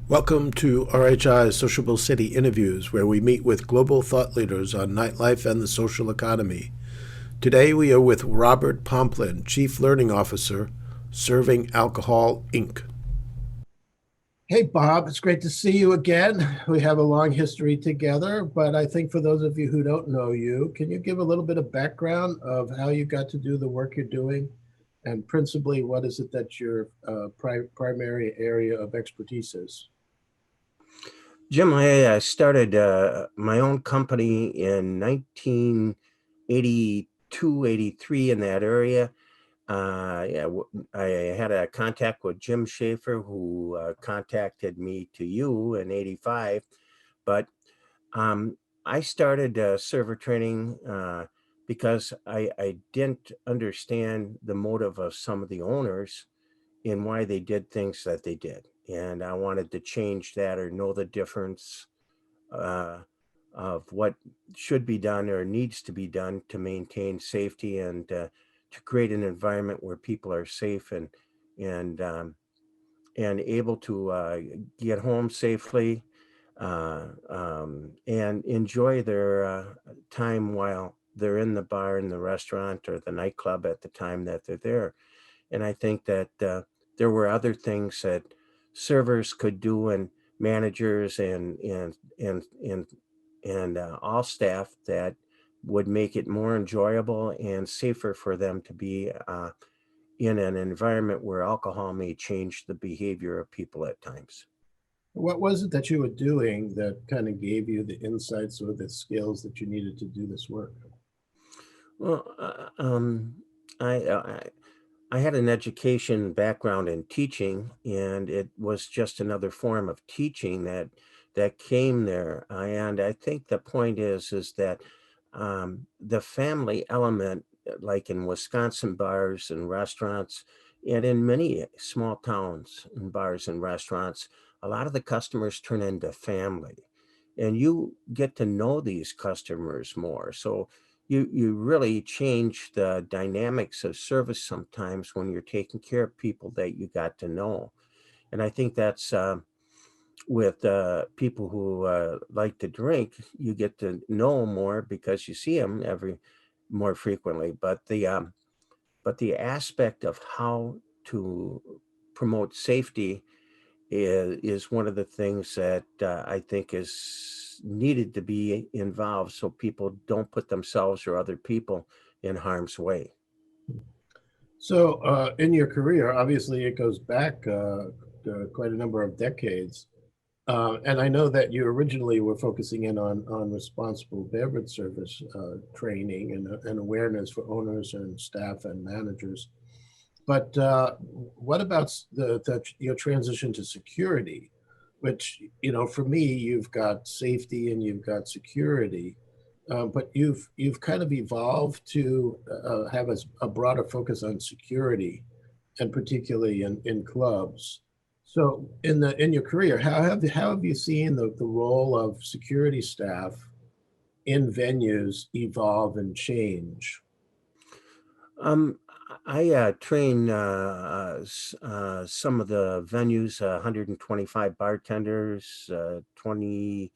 Welcome to RHI's Sociable City Interviews, where we meet with global thought leaders on nightlife and the social economy. Today we are with Robert Pomplun, Chief Learning Officer, Serving Alcohol, Inc. Hey, Bob, it's great to see you again. We have a long history together, but I think for those of you who don't know you, can you give a little bit of background of how you got to do the work you're doing? And principally, what is it that your primary area of expertise is? Jim, I started my own company in 1982, 83 in that area. I had a contact with Jim Schaefer, who contacted me to you in 85. But I started server training because I didn't understand the motive of some of the owners in why they did things that they did. And I wanted to change that or know the difference uh, of what should be done or needs to be done to maintain safety and to create an environment where people are safe and um, and able to get home safely and enjoy their time while they're in the bar, in the restaurant, or the nightclub at the time that they're there. And I think that there were other things that servers could do, and managers and all staff, that would make it more enjoyable and safer for them to be in an environment where alcohol may change the behavior of people at times. What was it that you were doing that kind of gave you the insights or the skills that you needed to do this work? Well, I I had an education background in teaching, and it was just another form of teaching that came there. And I think the point is that the family element, like in Wisconsin bars and restaurants, and in many small towns and bars and restaurants, a lot of the customers turn into family, and you get to know these customers more. So you really change the dynamics of service sometimes when you're taking care of people that you got to know. And I think that's with people who like to drink, you get to know more because you see them every more frequently. But the aspect of how to promote safety is one of the things that I think is needed to be involved, so people don't put themselves or other people in harm's way. So, in your career, obviously it goes back quite a number of decades. And I know that you originally were focusing in on responsible beverage service training and awareness for owners and staff and managers. But what about your transition to security, which, for me, you've got safety and you've got security, but you've kind of evolved to have a broader focus on security, and particularly in clubs. So in your career, how have you seen the role of security staff in venues evolve and change? Um, I train some of the venues, 125 bartenders, 20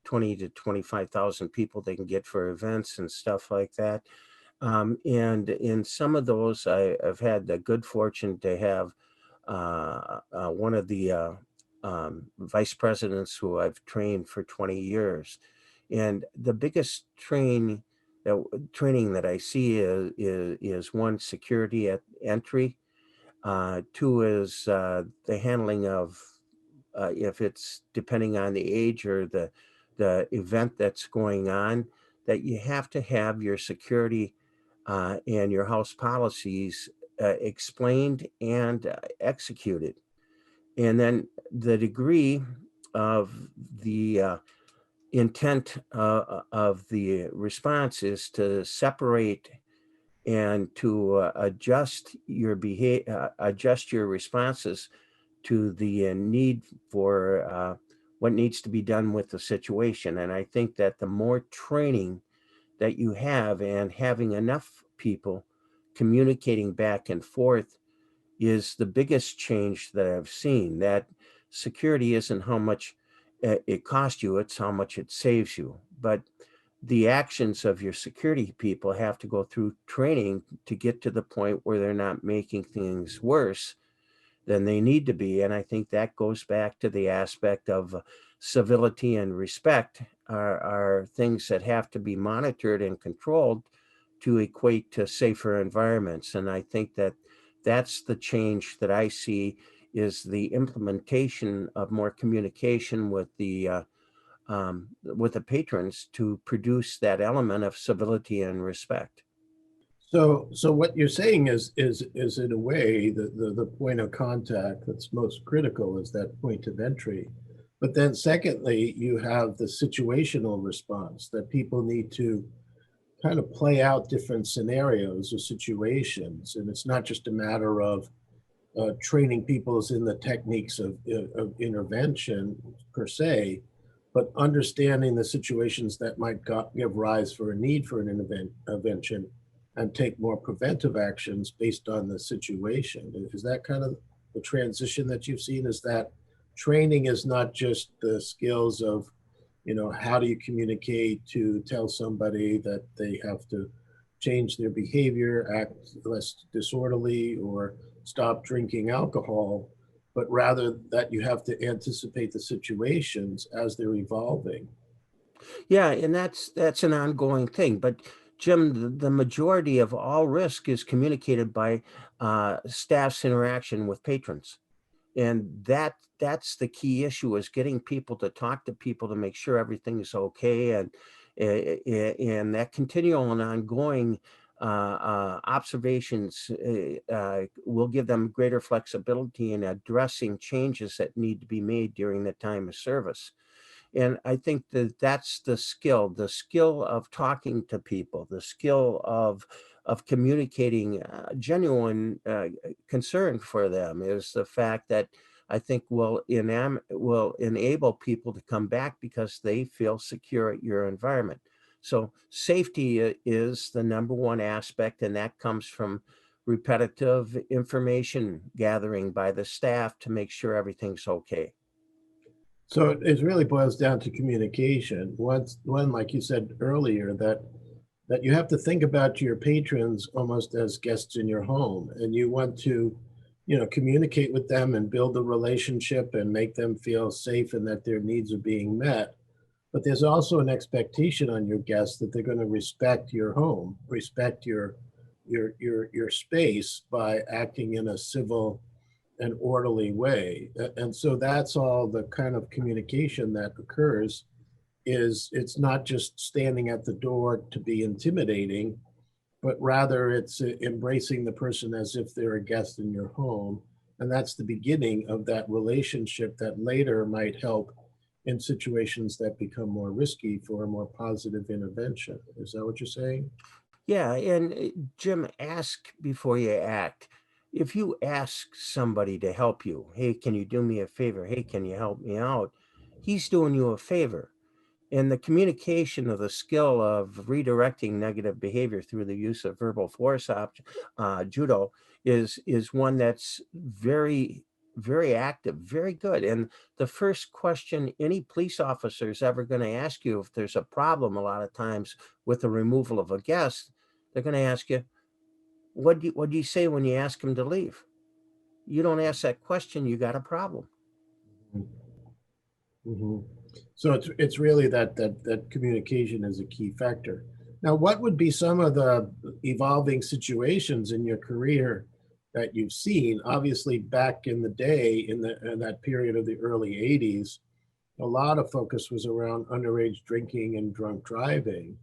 to 25,000 people they can get for events and stuff like that. And in some of those, I've had the good fortune to have one of the vice presidents who I've trained for 20 years. And the biggest training that I see is one, security at entry. Two is the handling of, if it's depending on the age or the event that's going on, that you have to have your security and your house policies explained and executed. And then the degree of the intent of the response is to separate and to adjust your responses to the need for what needs to be done with the situation. And I think that the more training that you have, and having enough people communicating back and forth, is the biggest change that I've seen. security isn't how much it costs you, it's how much it saves you. But the actions of your security people have to go through training to get to the point where they're not making things worse than they need to be. And I think that goes back to the aspect of civility and respect are things that have to be monitored and controlled to equate to safer environments. And I think that that's the change that I see is the implementation of more communication with the patrons to produce that element of civility and respect. So what you're saying is in a way the point of contact that's most critical is that point of entry. But then secondly, you have the situational response that people need to kind of play out different scenarios or situations. And it's not just a matter of training people in the techniques of intervention per se, but understanding the situations that might give rise for a need for an intervention and take more preventive actions based on the situation. Is that kind of the transition that you've seen? Is that training is not just the skills of, how do you communicate to tell somebody that they have to change their behavior, act less disorderly, or stop drinking alcohol, but rather that you have to anticipate the situations as they're evolving. Yeah, and that's an ongoing thing. But Jim, the majority of all risk is communicated by staff's interaction with patrons. And that's the key issue is getting people to talk to people to make sure everything's okay. And that continual and ongoing observations will give them greater flexibility in addressing changes that need to be made during the time of service. And I think that that's the skill of talking to people, the skill of communicating genuine concern for them is the fact that I think will enable people to come back because they feel secure at your environment. So safety is the number one aspect, and that comes from repetitive information gathering by the staff to make sure everything's okay. So it really boils down to communication. One, like you said earlier, that you have to think about your patrons almost as guests in your home, and you want to, communicate with them and build a relationship and make them feel safe and that their needs are being met. But there's also an expectation on your guests that they're going to respect your home, respect your space by acting in a civil and orderly way. And so that's all the kind of communication that occurs is it's not just standing at the door to be intimidating, but rather it's embracing the person as if they're a guest in your home. And that's the beginning of that relationship that later might help in situations that become more risky for a more positive intervention. Is that what you're saying? Yeah, and Jim, ask before you act. If you ask somebody to help you, hey, can you do me a favor? Hey, can you help me out? He's doing you a favor. And the communication of the skill of redirecting negative behavior through the use of verbal force judo is one that's very active, very good. And the first question any police officer is ever going to ask you if there's a problem a lot of times with the removal of a guest, they're going to ask you, what do you say when you ask him to leave? You don't ask that question, you got a problem. Mm-hmm. So it's really that communication is a key factor. Now, what would be some of the evolving situations in your career that you've seen? Obviously, back in the day, in that period of the early '80s, a lot of focus was around underage drinking and drunk driving.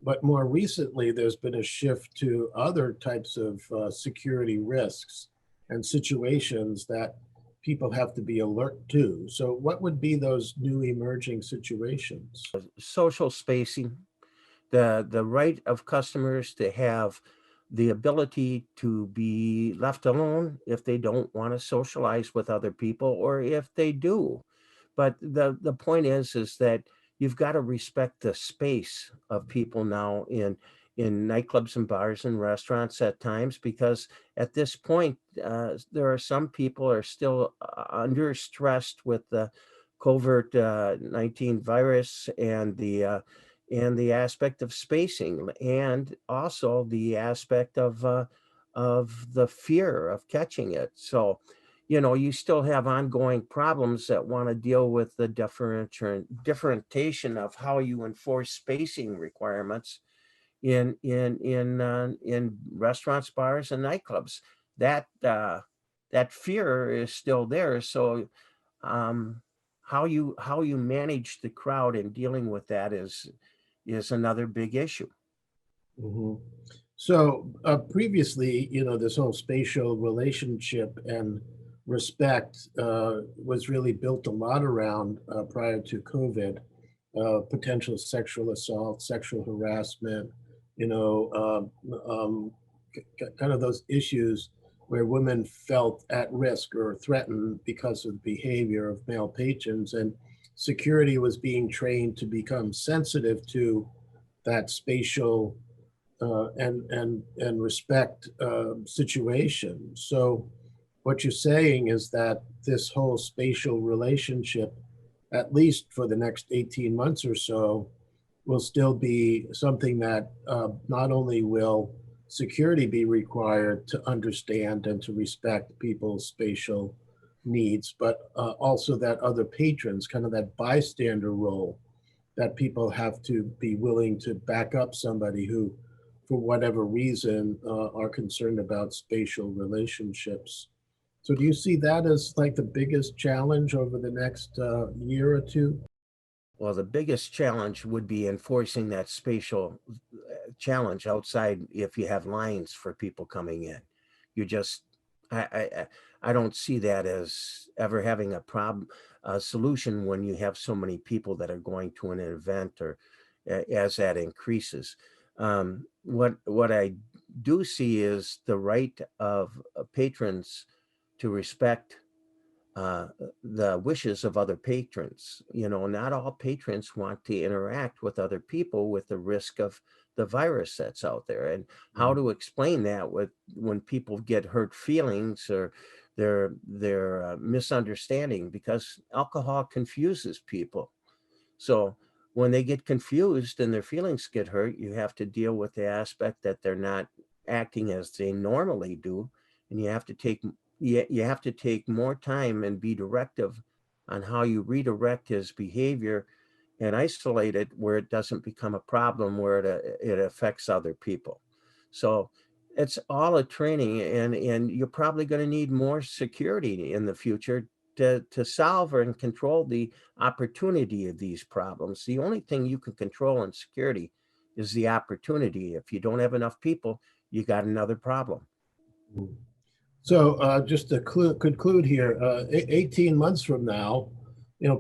But more recently, there's been a shift to other types of security risks and situations that people have to be alert to. So, what would be those new emerging situations? Social spacing, the right of customers to have the ability to be left alone if they don't want to socialize with other people or if they do. But the point is that you've got to respect the space of people now in nightclubs and bars and restaurants at times, because at this point, there are some people are still under stressed with the covert 19 virus and the aspect of spacing, and also the aspect of the fear of catching it. So, you still have ongoing problems that want to deal with the differentiation of how you enforce spacing requirements in restaurants, bars, and nightclubs. That fear is still there. So, um, how you manage the crowd and dealing with that is another big issue. Mhm. So previously, this whole spatial relationship and respect was really built a lot around prior to COVID, potential sexual assault, sexual harassment, you know, kind of those issues where women felt at risk or threatened because of the behavior of male patrons, and security was being trained to become sensitive to that spatial and respect situation. So, what you're saying is that this whole spatial relationship, at least for the next 18 months or so, will still be something that not only will security be required to understand and to respect people's spatial needs, but also that other patrons, kind of that bystander role, that people have to be willing to back up somebody who, for whatever reason, are concerned about spatial relationships. So, do you see that as like the biggest challenge over the next year or two? Well, the biggest challenge would be enforcing that spatial challenge outside if you have lines for people coming in. You just, I don't see that as ever having a solution when you have so many people that are going to an event, or as that increases. What I do see is the right of patrons to respect the wishes of other patrons. Not all patrons want to interact with other people with the risk of the virus that's out there. And how to explain that when people get hurt feelings, or their misunderstanding, because alcohol confuses people. So when they get confused and their feelings get hurt, you have to deal with the aspect that they're not acting as they normally do, and you have to take more time and be directive on how you redirect his behavior and isolate it where it doesn't become a problem, where it affects other people. So it's all a training, and you're probably going to need more security in the future to solve and control the opportunity of these problems. The only thing you can control in security is the opportunity. If you don't have enough people, you got another problem. So, just to conclude here, 18 months from now,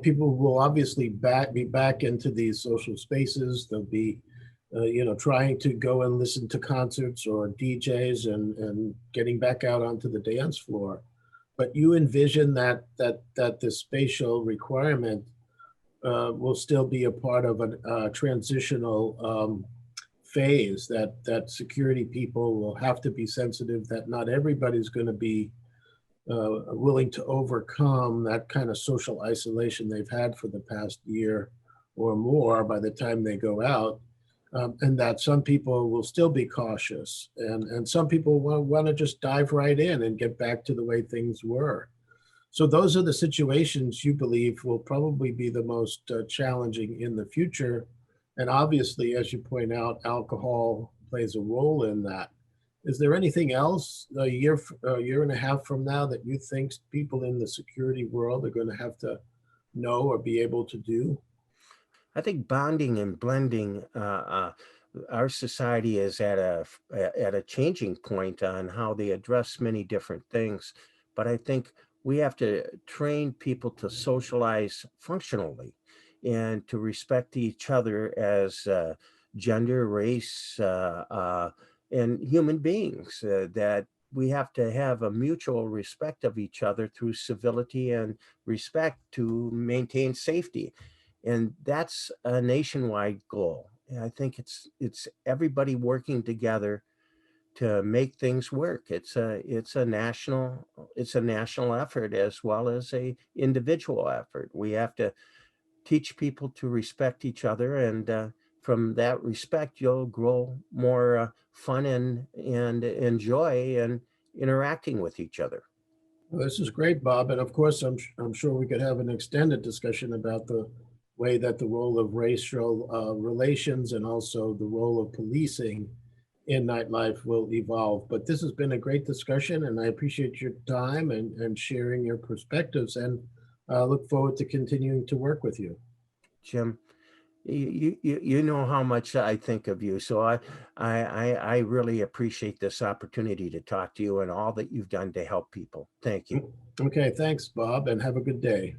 people will obviously be back into these social spaces. They'll be, trying to go and listen to concerts or DJs and getting back out onto the dance floor. But you envision that the spatial requirement will still be a part of a transitional phase, that security people will have to be sensitive, that not everybody's going to be willing to overcome that kind of social isolation they've had for the past year or more by the time they go out. And that some people will still be cautious, and some people want to just dive right in and get back to the way things were. So those are the situations you believe will probably be the most challenging in the future. And obviously, as you point out, alcohol plays a role in that. Is there anything else a year and a half from now that you think people in the security world are going to have to know or be able to do? I think bonding and blending, our society is at a changing point on how they address many different things. But I think we have to train people to socialize functionally and to respect each other as gender, race, and human beings. That we have to have a mutual respect of each other through civility and respect to maintain safety, and that's a nationwide goal. I think it's everybody working together to make things work. It's a national effort as well as a individual effort. We have to teach people to respect each other, and from that respect, you'll grow more fun and enjoy and interacting with each other. Well, this is great, Bob. And of course, I'm sure we could have an extended discussion about the way that the role of racial relations and also the role of policing in nightlife will evolve. But this has been a great discussion, and I appreciate your time and sharing your perspectives, and look forward to continuing to work with you. Jim, you know how much I think of you, so I really appreciate this opportunity to talk to you and all that you've done to help people. Thank you. Okay, thanks, Bob, and have a good day.